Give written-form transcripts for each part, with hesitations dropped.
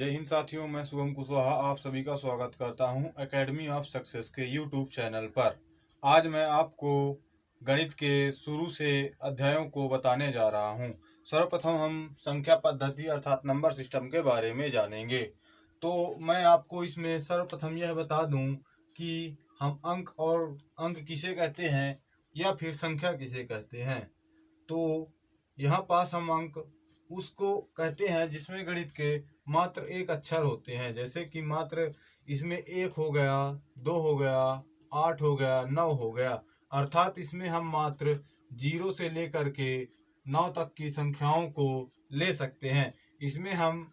जय हिंद साथियों, मैं शुभम कुशवाहा आप सभी का स्वागत करता हूं एकेडमी ऑफ सक्सेस के यूट्यूब चैनल पर। आज मैं आपको गणित के शुरू से अध्यायों को बताने जा रहा हूं। सर्वप्रथम हम संख्या पद्धति अर्थात नंबर सिस्टम के बारे में जानेंगे। तो मैं आपको इसमें सर्वप्रथम यह बता दूं कि हम अंक किसे कहते हैं या फिर संख्या किसे कहते हैं। तो यहाँ पास हम अंक उसको कहते हैं जिसमें गणित के मात्र एक अक्षर होते हैं, जैसे कि मात्र इसमें 1 हो गया, 2 हो गया, 8 हो गया, 9 हो गया। अर्थात इसमें हम मात्र 0 से लेकर के 9 तक की संख्याओं को ले सकते हैं। इसमें हम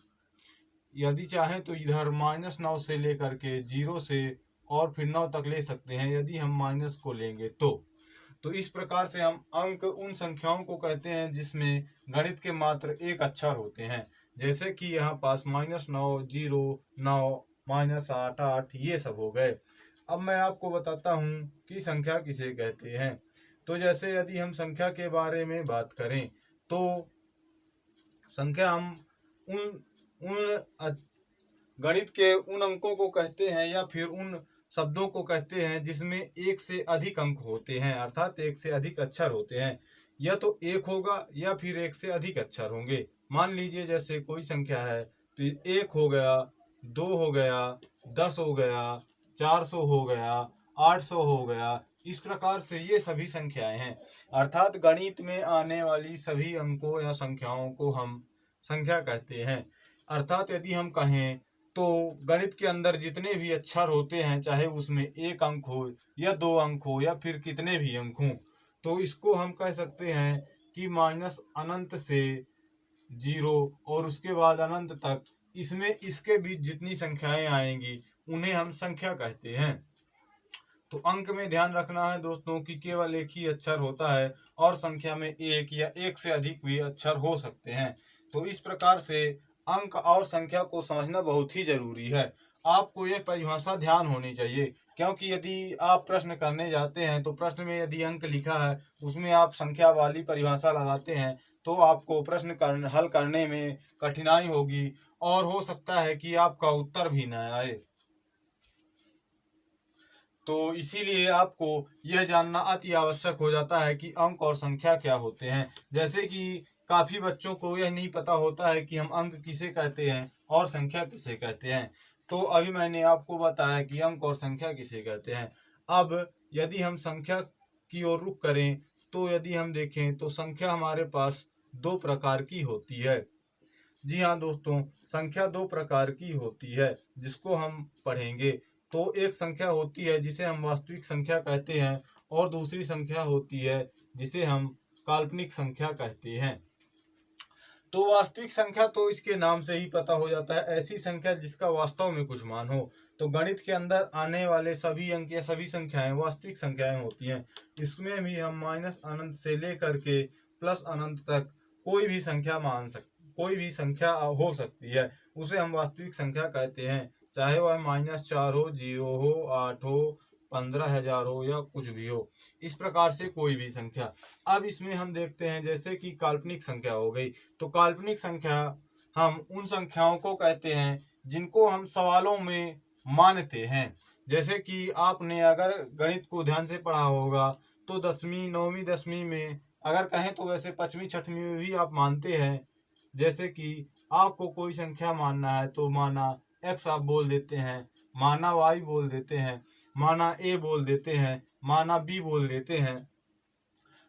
यदि चाहें तो इधर -9 से लेकर के 0 से और फिर 9 तक ले सकते हैं, यदि हम माइनस को लेंगे तो इस प्रकार से हम अंक उन संख्याओं को कहते हैं जिसमें गणित के मात्र एक अक्षर होते हैं, जैसे कि यहाँ पास -9, 0, 9, -8, 8 ये सब हो गए। अब मैं आपको बताता हूँ कि संख्या किसे कहते हैं। तो जैसे यदि हम संख्या के बारे में बात करें तो संख्या हम उन उन गणित के उन अंकों को कहते हैं या फिर उन शब्दों को कहते हैं जिसमें एक से अधिक अंक होते हैं, अर्थात एक से अधिक अक्षर होते हैं। या तो एक होगा या फिर एक से अधिक अक्षर होंगे। मान लीजिए जैसे कोई संख्या है तो 1 हो गया, 2 हो गया, 10 हो गया, 400 हो गया, 800 हो गया। इस प्रकार से ये सभी संख्याएं हैं। अर्थात गणित में आने वाली सभी अंकों या संख्याओं को हम संख्या कहते हैं। अर्थात यदि हम कहें तो गणित के अंदर जितने भी अक्षर होते हैं, चाहे उसमें 1 अंक हो या 2 अंक हो या फिर कितने भी अंक हों, तो इसको हम कह सकते हैं कि माइनस अनंत से 0 और उसके बाद अनंत तक, इसमें इसके बीच जितनी संख्याएं आएंगी उन्हें हम संख्या कहते हैं। तो अंक में ध्यान रखना है दोस्तों कि केवल एक ही अक्षर होता है और संख्या में एक या एक से अधिक भी अक्षर हो सकते हैं। तो इस प्रकार से अंक और संख्या को समझना बहुत ही जरूरी है। आपको यह परिभाषा ध्यान होनी चाहिए, क्योंकि यदि आप प्रश्न करने जाते हैं तो प्रश्न में यदि अंक लिखा है उसमें आप संख्या वाली परिभाषा लगाते हैं तो आपको प्रश्न हल करने में कठिनाई होगी और हो सकता है कि आपका उत्तर भी न आए। तो इसीलिए आपको यह जानना अति आवश्यक हो जाता है कि अंक और संख्या क्या होते हैं। जैसे कि काफी बच्चों को यह नहीं पता होता है कि हम अंक किसे कहते हैं और संख्या किसे कहते हैं। तो अभी मैंने आपको बताया कि अंक और संख्या किसे कहते हैं। अब यदि हम संख्या की ओर रुख करें तो यदि हम देखें तो संख्या हमारे पास 2 प्रकार की होती है। जी हाँ दोस्तों, संख्या 2 प्रकार की होती है जिसको हम पढ़ेंगे। तो एक संख्या होती है जिसे हम वास्तविक संख्या कहते हैं और दूसरी संख्या होती है जिसे हम काल्पनिक संख्या कहते हैं। तो वास्तविक संख्या तो इसके नाम से ही पता हो जाता है, ऐसी संख्या जिसका वास्तव में कुछ मान हो। तो गणित के अंदर आने वाले सभी अंक या सभी संख्याएं वास्तविक संख्याएं होती हैं। इसमें भी हम माइनस अनंत से लेकर के प्लस अनंत तक कोई भी संख्या हो सकती है, उसे हम वास्तविक संख्या कहते हैं। चाहे वह -4 हो, 0 हो, 8 हो, 15,000 हो या कुछ भी हो, इस प्रकार से कोई भी संख्या। अब इसमें हम देखते हैं जैसे कि काल्पनिक संख्या हो गई। तो काल्पनिक संख्या हम उन संख्याओं को कहते हैं जिनको हम सवालों में मानते हैं। जैसे कि आपने अगर गणित को ध्यान से पढ़ा होगा तो 10वीं 9वीं 10वीं में अगर कहें तो वैसे 5वीं 6वीं में भी आप मानते हैं। जैसे कि आपको कोई संख्या मानना है तो माना x आप बोल देते हैं, माना y बोल देते हैं, माना a बोल देते हैं, माना b बोल देते हैं।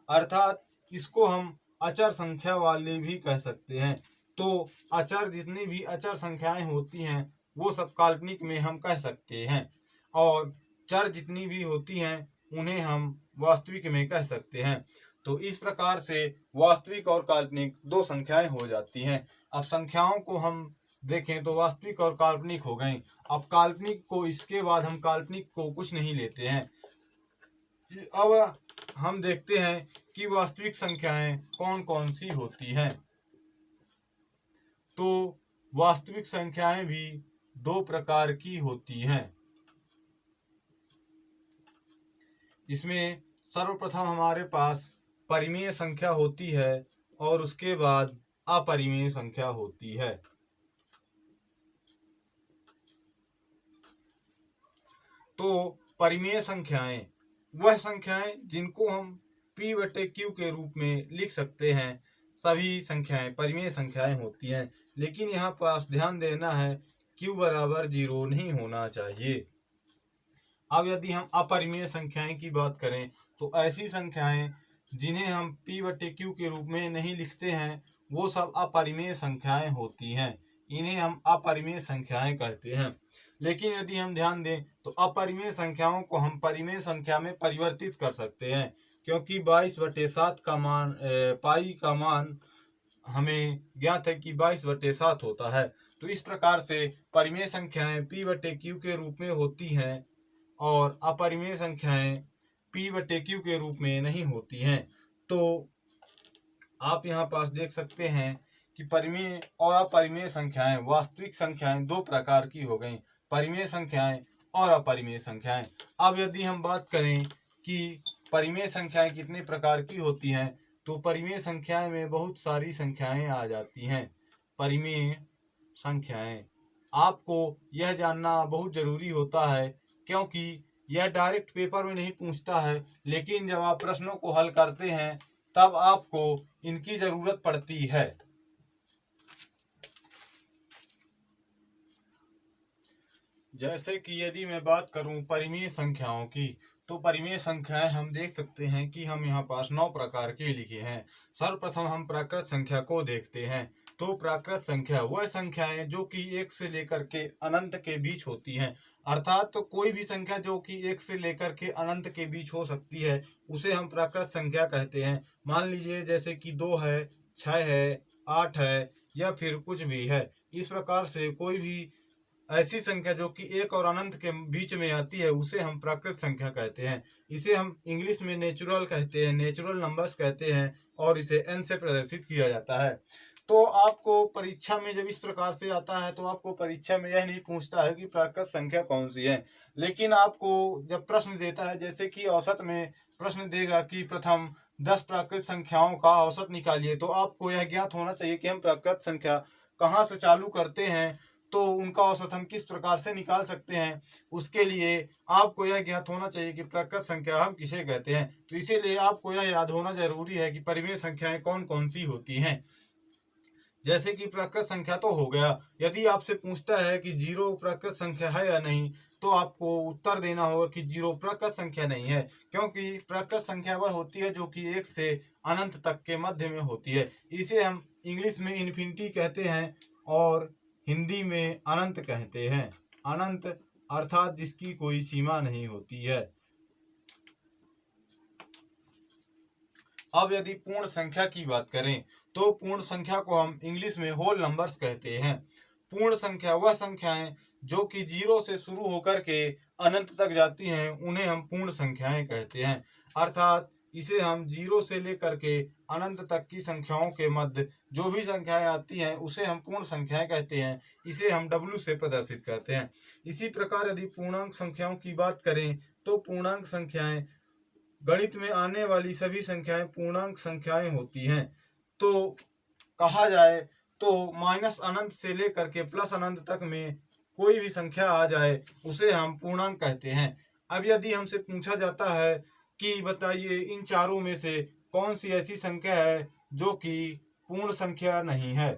अर्थात इसको हम अचर संख्या वाले भी कह सकते हैं। तो अचर जितनी भी अचर संख्याएं होती हैं वो सब काल्पनिक में हम कह सकते हैं, और चर जितनी भी होती हैं उन्हें हम वास्तविक में कह सकते हैं। तो इस प्रकार से वास्तविक और काल्पनिक 2 संख्याएं हो जाती हैं। अब संख्याओं को हम देखें तो वास्तविक और काल्पनिक हो गई। अब काल्पनिक को इसके बाद हम काल्पनिक को कुछ नहीं लेते हैं। अब हम देखते हैं कि वास्तविक संख्याएं कौन कौन सी होती हैं। तो वास्तविक संख्याएं भी 2 प्रकार की होती हैं। इसमें सर्वप्रथम हमारे पास परिमेय संख्या होती है और उसके बाद अपरिमेय संख्या होती है। तो परिमेय संख्याएं वह संख्याएं जिनको हम p बटे q के रूप में लिख सकते हैं, सभी संख्याएं परिमेय संख्याएं होती हैं। लेकिन यहाँ पास ध्यान देना है q बराबर 0 नहीं होना चाहिए। अब यदि हम अपरिमेय संख्याएं की बात करें तो ऐसी संख्याएं जिन्हें हम p बटे q के रूप में नहीं लिखते हैं वो सब अपरिमेय संख्याएं होती हैं, इन्हें हम अपरिमेय संख्याएं कहते हैं। लेकिन यदि हम ध्यान दें तो अपरिमेय संख्याओं को हम परिमेय संख्या में परिवर्तित कर सकते हैं, क्योंकि 22/7 का मान पाई का मान हमें ज्ञात है कि 22/7 होता है। तो इस प्रकार से परिमेय संख्याएं p बटे q के रूप में होती हैं और अपरिमेय संख्याएं p बटे q के रूप में नहीं होती हैं। तो आप यहाँ पास देख सकते हैं कि परिमेय और अपरिमेय संख्याएं, वास्तविक संख्याएं दो प्रकार की हो गई, परिमेय संख्याएं और अपरिमेय संख्याएं। अब यदि हम बात करें कि परिमेय संख्याएं कितने प्रकार की होती हैं, तो परिमेय संख्याएं में बहुत सारी संख्याएं आ जाती हैं। परिमेय संख्याएं आपको यह जानना बहुत जरूरी होता है, क्योंकि यह डायरेक्ट पेपर में नहीं पूछता है, लेकिन जब आप प्रश्नों को हल करते हैं तब आपको इनकी जरूरत पड़ती है। जैसे कि यदि मैं बात करूं परिमेय संख्याओं की, तो परिमेय संख्याएं हम देख सकते हैं कि हम यहाँ पास 9 प्रकार के लिखे हैं। सर्वप्रथम हम प्राकृत संख्या को देखते हैं। तो प्राकृत संख्या वह संख्याएं जो कि 1 से लेकर के अनंत के बीच होती हैं, अर्थात तो कोई भी संख्या जो कि 1 से लेकर के अनंत के बीच हो सकती है उसे हम प्राकृत संख्या कहते हैं। मान लीजिए जैसे कि 2 है, 6 है, 8 है या फिर कुछ भी है। इस प्रकार से कोई भी ऐसी संख्या जो कि 1 और अनंत के बीच में आती है उसे हम प्राकृत संख्या कहते हैं। इसे हम इंग्लिश में नेचुरल कहते हैं, नेचुरल नंबर्स कहते हैं, और इसे n से प्रदर्शित किया जाता है। तो आपको परीक्षा में जब इस प्रकार से आता है तो आपको परीक्षा में यह नहीं पूछता है कि प्राकृत संख्या कौन सी है, लेकिन आपको जब प्रश्न देता है, जैसे कि औसत में प्रश्न देगा कि प्रथम 10 प्राकृत संख्याओं का औसत निकालिए, तो आपको यह ज्ञात होना चाहिए कि हम प्राकृत संख्या कहाँ से चालू करते हैं, तो उनका औसत हम किस प्रकार से निकाल सकते हैं। उसके लिए आपको यह ज्ञात होना चाहिए कि प्राकृत संख्या हम किसे कहते हैं। तो इसीलिए आपको यह याद होना जरूरी है कि परिमेय संख्याएं कौन कौन सी होती हैं। जैसे कि प्राकृत संख्या तो हो गया। यदि आपसे पूछता है कि 0 प्राकृत संख्या है या नहीं, तो आपको उत्तर देना होगा कि 0 प्राकृत संख्या नहीं है, क्योंकि प्राकृत संख्या वह होती है जो कि 1 से अनंत तक के मध्य में होती है। इसे हम इंग्लिश में इन्फिनिटी कहते हैं और हिंदी में अनंत कहते हैं। अनंत अर्थात जिसकी कोई सीमा नहीं होती है। अब यदि पूर्ण संख्या की बात करें तो पूर्ण संख्या को हम इंग्लिश में होल नंबर्स कहते हैं। पूर्ण संख्या वह संख्याएं जो कि 0 से शुरू होकर के अनंत तक जाती हैं उन्हें हम पूर्ण संख्याएं कहते हैं। अर्थात इसे हम 0 से लेकर के अनंत तक की संख्याओं के मध्य जो भी संख्याएं आती हैं उसे हम पूर्ण संख्याएं कहते हैं। इसे हम W से प्रदर्शित करते हैं। इसी प्रकार यदि पूर्णांक संख्याओं की बात करें तो पूर्णांक संख्याएं गणित में आने वाली सभी संख्याएं पूर्णांक संख्याएं होती हैं। तो कहा जाए तो माइनस अनंत से लेकर के प्लस अनंत तक में कोई भी संख्या आ जाए उसे हम पूर्णांक कहते हैं। अब यदि हमसे पूछा जाता है कि बताइए इन चारों में से कौन सी ऐसी संख्या है जो कि पूर्ण संख्या नहीं है,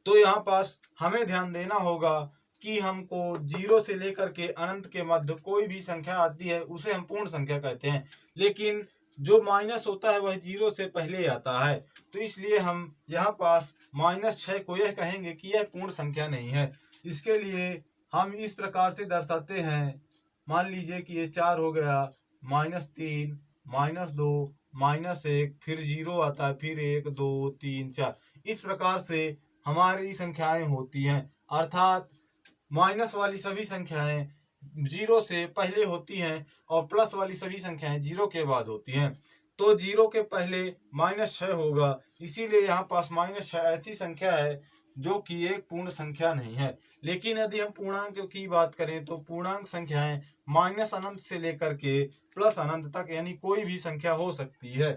तो यहाँ पास हमें ध्यान देना होगा कि हमको 0 से लेकर के अनंत के मध्य कोई भी संख्या आती है उसे हम पूर्ण संख्या कहते हैं। लेकिन जो माइनस होता है वह 0 से पहले आता है, तो इसलिए हम यहाँ पास -6 को यह कहेंगे कि यह पूर्ण संख्या नहीं है। इसके लिए हम इस प्रकार से दर्शाते हैं। मान लीजिए कि ये 4 हो गया, -3, -2, -1, फिर 0 आता है, फिर 1, 2, 3, 4। इस प्रकार से हमारी संख्याएं होती हैं। अर्थात माइनस वाली सभी संख्याएं 0 से पहले होती हैं और प्लस वाली सभी संख्याएं 0 के बाद होती हैं। तो 0 के पहले -6 होगा, इसीलिए यहाँ पास -6 ऐसी संख्या है जो कि एक पूर्ण संख्या नहीं है। लेकिन यदि हम पूर्णांक की बात करें तो पूर्णांक संख्याएं माइनस अनंत से लेकर के प्लस अनंत तक यानी कोई भी संख्या हो सकती है।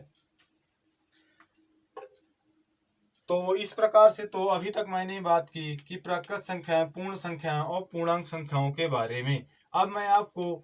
तो इस प्रकार से तो अभी तक मैंने बात की कि प्राकृत संख्याएं, पूर्ण संख्याएं और पूर्णांक संख्याओं के बारे में। अब मैं आपको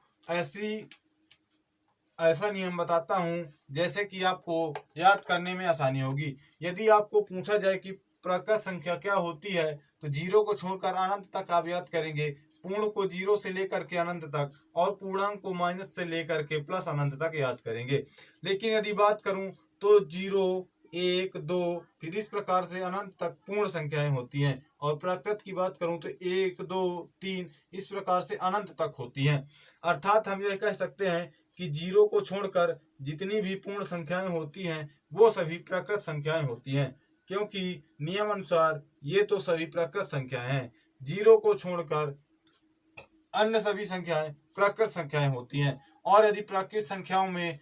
ऐसा नियम बताता हूं जैसे कि आपको याद करने में आसानी होगी। यदि आपको पूछा जाए कि प्राकृत संख्या क्या होती है, तो जीरो को छोड़कर अनंत तक आप याद करेंगे, पूर्ण को जीरो से लेकर के अनंत तक, और पूर्णांक को माइनस से लेकर के प्लस अनंत तक याद करेंगे। लेकिन यदि बात करूं तो जीरो, एक, दो, फिर इस प्रकार से अनंत तक पूर्ण संख्याएं होती हैं। और प्राकृत की बात करूं तो एक, दो, तीन, इस प्रकार से अनंत तक होती हैं। अर्थात हम यह कह सकते हैं कि जीरो को छोड़कर जितनी भी पूर्ण संख्याएं होती हैं वो सभी प्राकृत संख्याएं होती हैं, क्योंकि नियम अनुसार ये तो सभी प्राकृत संख्याएं हैं। जीरो को छोड़कर अन्य सभी संख्याएं प्राकृत संख्याएं होती हैं। और यदि प्राकृत संख्याओं में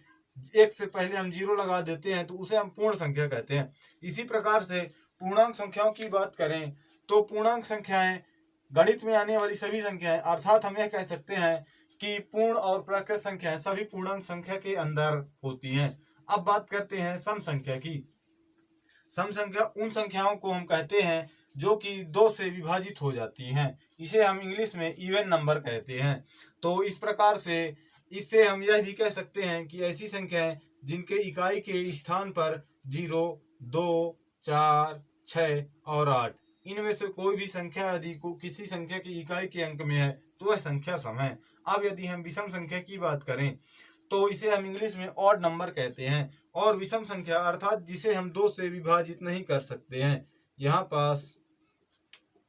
एक से पहले हम जीरो लगा देते हैं तो उसे हम पूर्ण संख्या कहते हैं। इसी प्रकार से पूर्णांक संख्याओं की बात करें तो पूर्णांक संख्याएं गणित में आने वाली सभी संख्याएं, अर्थात हम यह कह सकते हैं कि पूर्ण और प्राकृत संख्याएं सभी पूर्णांक संख्या के अंदर होती हैं। अब बात करते हैं सम संख्या की। सम संख्या उन संख्याओं को हम कहते हैं जो कि दो से विभाजित हो जाती हैं। इसे हम इंग्लिश में इवन नंबर कहते हैं। तो इस प्रकार से इससे हम यह भी कह सकते हैं कि ऐसी संख्याएं जिनके इकाई के स्थान पर 0, 2, 4, 6 और 8, इनमें से कोई भी संख्या यदि को किसी संख्या की इकाई के अंक में है तो वह संख्या सम है। अब यदि हम विषम संख्या की बात करें तो इसे हम इंग्लिश में ऑड नंबर कहते हैं। और विषम संख्या अर्थात जिसे हम दो से विभाजित नहीं कर सकते हैं। यहाँ पास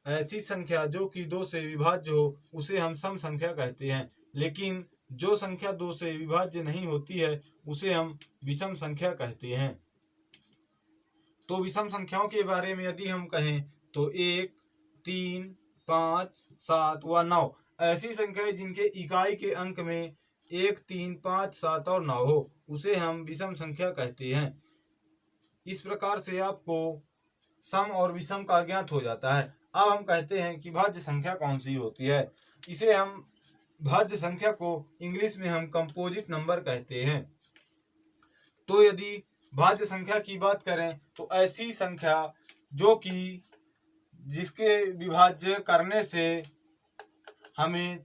ऐसी संख्या जो कि दो से विभाज्य हो उसे हम सम संख्या कहते हैं। लेकिन जो संख्या दो से विभाज्य नहीं होती है उसे हम विषम संख्या कहते हैं। तो विषम संख्याओं के बारे में यदि हम कहें तो 1, 3, 5, 7 व 9 ऐसी संख्याएं जिनके इकाई के अंक में 1, 3, 5, 7 और 9 हो उसे हम विषम संख्या कहते हैं। इस प्रकार से आपको सम और विषम का ज्ञात हो जाता है। अब हम कहते हैं कि भाज्य संख्या कौन सी होती है। इसे हम भाज्य संख्या को इंग्लिश में हम कंपोजिट नंबर कहते हैं। तो यदि भाज्य संख्या की बात करें तो ऐसी संख्या जो कि जिसके विभाज्य करने से हमें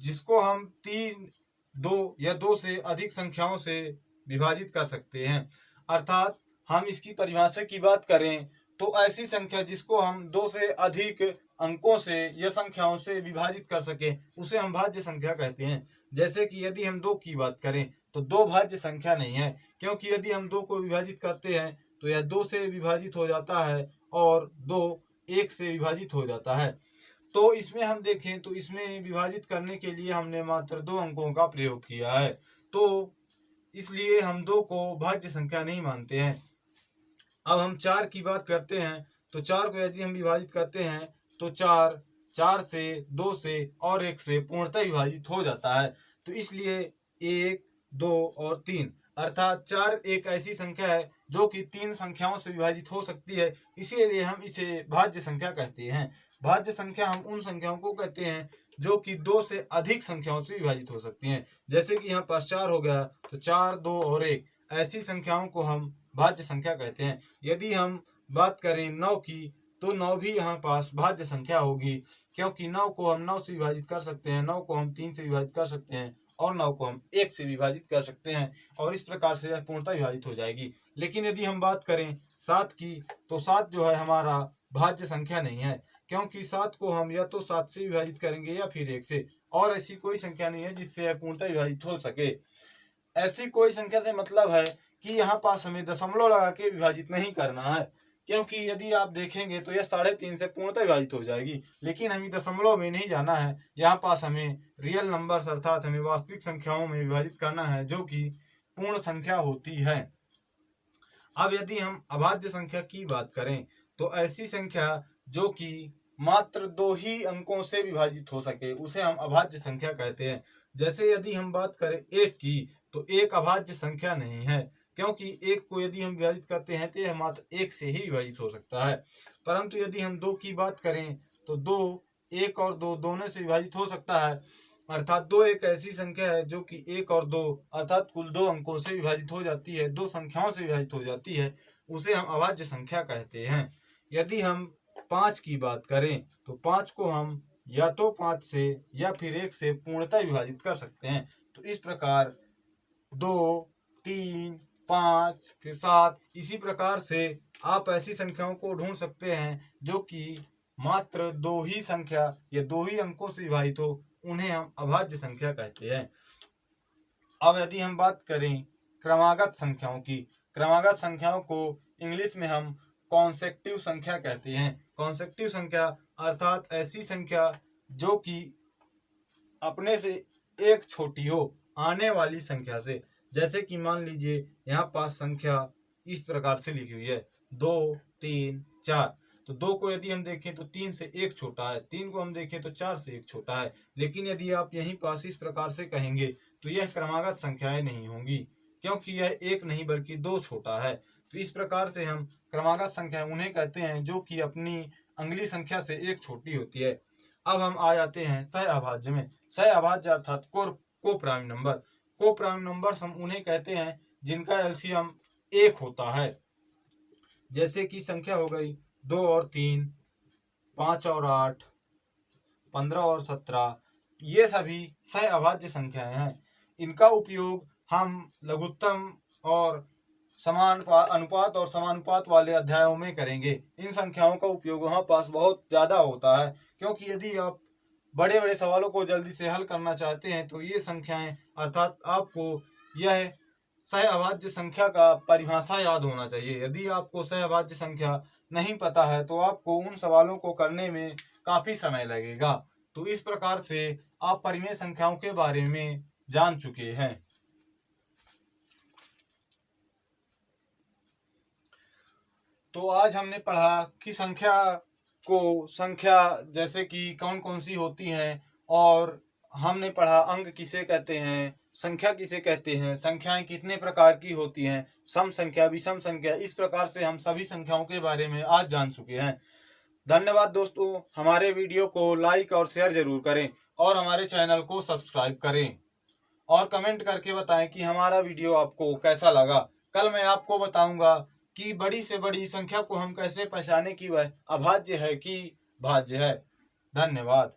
जिसको हम 3, 2 या 2 से अधिक संख्याओं से विभाजित कर सकते हैं। अर्थात हम इसकी परिभाषा की बात करें तो ऐसी संख्या जिसको हम 2 से अधिक अंकों से या संख्याओं से विभाजित कर सके उसे हम भाज्य संख्या कहते हैं। जैसे कि यदि हम 2 की बात करें तो 2 भाज्य संख्या नहीं है, क्योंकि यदि हम 2 को विभाजित करते हैं तो यह 2 से विभाजित हो जाता है और 2 1 से विभाजित हो जाता है। तो इसमें हम देखें तो इसमें विभाजित करने के लिए हमने मात्र 2 अंकों का प्रयोग किया है, तो इसलिए हम 2 को भाज्य संख्या नहीं मानते हैं। अब हम 4 की बात करते हैं तो 4 को यदि हम विभाजित करते हैं तो 4 से, 2 से और 1 से पूर्णतः विभाजित हो जाता है। तो इसलिए 1, 2 और 3 अर्थात 4 एक ऐसी संख्या है जो कि 3 संख्याओं से विभाजित हो सकती है, इसीलिए हम इसे भाज्य संख्या कहते हैं। भाज्य संख्या हम उन संख्याओं को कहते हैं जो कि 2 से अधिक संख्याओं से विभाजित हो सकती हैं। जैसे कि यहाँ पास 4 हो गया तो 4, 2 और 1 ऐसी संख्याओं को हम भाज्य संख्या कहते हैं। यदि हम बात करें 9 की तो 9 भी यहाँ पास भाज्य संख्या होगी, क्योंकि 9 को हम 9 से विभाजित कर सकते हैं, 9 को हम 3 से विभाजित कर सकते हैं और 9 को हम 1 से विभाजित कर सकते हैं, और इस प्रकार से यह पूर्णतः विभाजित हो जाएगी। लेकिन यदि हम बात करें 7 की तो 7 जो है हमारा भाज्य संख्या नहीं है, क्योंकि 7 को हम या तो 7 से विभाजित करेंगे या फिर 1 से, और ऐसी कोई संख्या नहीं है जिससे यह पूर्णतः विभाजित हो सके। ऐसी कोई संख्या से मतलब है कि यहाँ पास हमें दशमलव लगा के विभाजित नहीं करना है, क्योंकि यदि आप देखेंगे तो यह 3.5 से पूर्णतः विभाजित हो जाएगी। लेकिन हमें दशमलव में नहीं जाना है, यहाँ पास हमें रियल नंबर्स अर्थात हमें वास्तविक संख्याओं में विभाजित करना है जो कि पूर्ण संख्या होती है। अब यदि हम अभाज्य संख्या की बात करें तो ऐसी संख्या जो कि मात्र 2 ही अंकों से विभाजित हो सके उसे हम अभाज्य संख्या कहते हैं। जैसे यदि हम बात करें 1 की तो 1 अभाज्य संख्या नहीं है, क्योंकि 1 को यदि हम विभाजित करते हैं तो यह मात्र 1 से ही विभाजित हो सकता है। परंतु यदि हम 2 की बात करें तो 2 1 और 2 दोनों से विभाजित हो सकता है, अर्थात 2 एक ऐसी संख्या है जो कि 1 और 2 अर्थात कुल 2 अंकों से विभाजित हो जाती है, 2 संख्याओं से विभाजित हो जाती है। उसे हम अभाज्य संख्या कहते हैं। यदि हम 5 की बात करें तो 5 को हम या तो 5 से या फिर 1 से पूर्णतः विभाजित कर सकते हैं। तो इस प्रकार 2, 3, 5 फिर 7, इसी प्रकार से आप ऐसी संख्याओं को ढूंढ सकते हैं जो कि मात्र 2 ही संख्या या 2 ही अंकों से विभाजित हो, उन्हें हम अभाज्य संख्या कहते हैं। अब यदि हम बात करें क्रमागत संख्याओं की, क्रमागत संख्याओं को इंग्लिश में हम कॉन्सेक्टिव संख्या कहते हैं। कॉन्सेक्टिव संख्या अर्थात ऐसी संख्या जो कि अपने से एक छोटी हो आने वाली संख्या से। जैसे कि मान लीजिए यहाँ पास संख्या इस प्रकार से लिखी हुई है 2, 3, 4। तो 2 को यदि हम देखें तो 3 से 1 छोटा है, 3 को हम देखें तो 4 से 1 छोटा है। लेकिन यदि आप यहीं पास इस प्रकार से कहेंगे तो यह क्रमागत संख्याएं नहीं होंगी, क्योंकि यह 1 नहीं बल्कि 2 छोटा है। तो इस प्रकार से हम क्रमागत संख्याएं उन्हें कहते हैं जो कि अपनी अगली संख्या से 1 छोटी होती है। अब हम आ जाते हैं सह अभाज्य में। सह अभाज्य अर्थात को प्राइम नंबर। को प्राइम नंबर हम उन्हें कहते हैं जिनका एलसीएम 1 होता है। जैसे कि संख्या हो गई 2 और 3, 5 और 8, 15 और 17, ये सभी सह अभाज्य संख्याएं हैं। इनका उपयोग हम लघुत्तम और समान अनुपात और समानुपात वाले अध्यायों में करेंगे। इन संख्याओं का उपयोग वहाँ पास बहुत ज़्यादा होता है, क्योंकि यदि आप बड़े बड़े सवालों को जल्दी से हल करना चाहते हैं तो ये संख्याएं अर्थात आपको यह सह अभाज्य संख्या का परिभाषा याद होना चाहिए। यदि आपको सह अभाज्य संख्या नहीं पता है तो आपको उन सवालों को करने में काफ़ी समय लगेगा। तो इस प्रकार से आप परिमेय संख्याओं के बारे में जान चुके हैं। तो आज हमने पढ़ा कि संख्या जैसे कि कौन कौन सी होती हैं, और हमने पढ़ा अंक किसे कहते हैं, संख्या किसे कहते हैं, संख्याएं कितने प्रकार की होती हैं, सम संख्या, विषम संख्या। इस प्रकार से हम सभी संख्याओं के बारे में आज जान चुके हैं। धन्यवाद दोस्तों। हमारे वीडियो को लाइक और शेयर जरूर करें और हमारे चैनल को सब्सक्राइब करें और कमेंट करके बताएं कि हमारा वीडियो आपको कैसा लगा। कल मैं आपको बताऊंगा कि बड़ी से बड़ी संख्या को हम कैसे पहचाने कि वह अभाज्य है कि भाज्य है। धन्यवाद।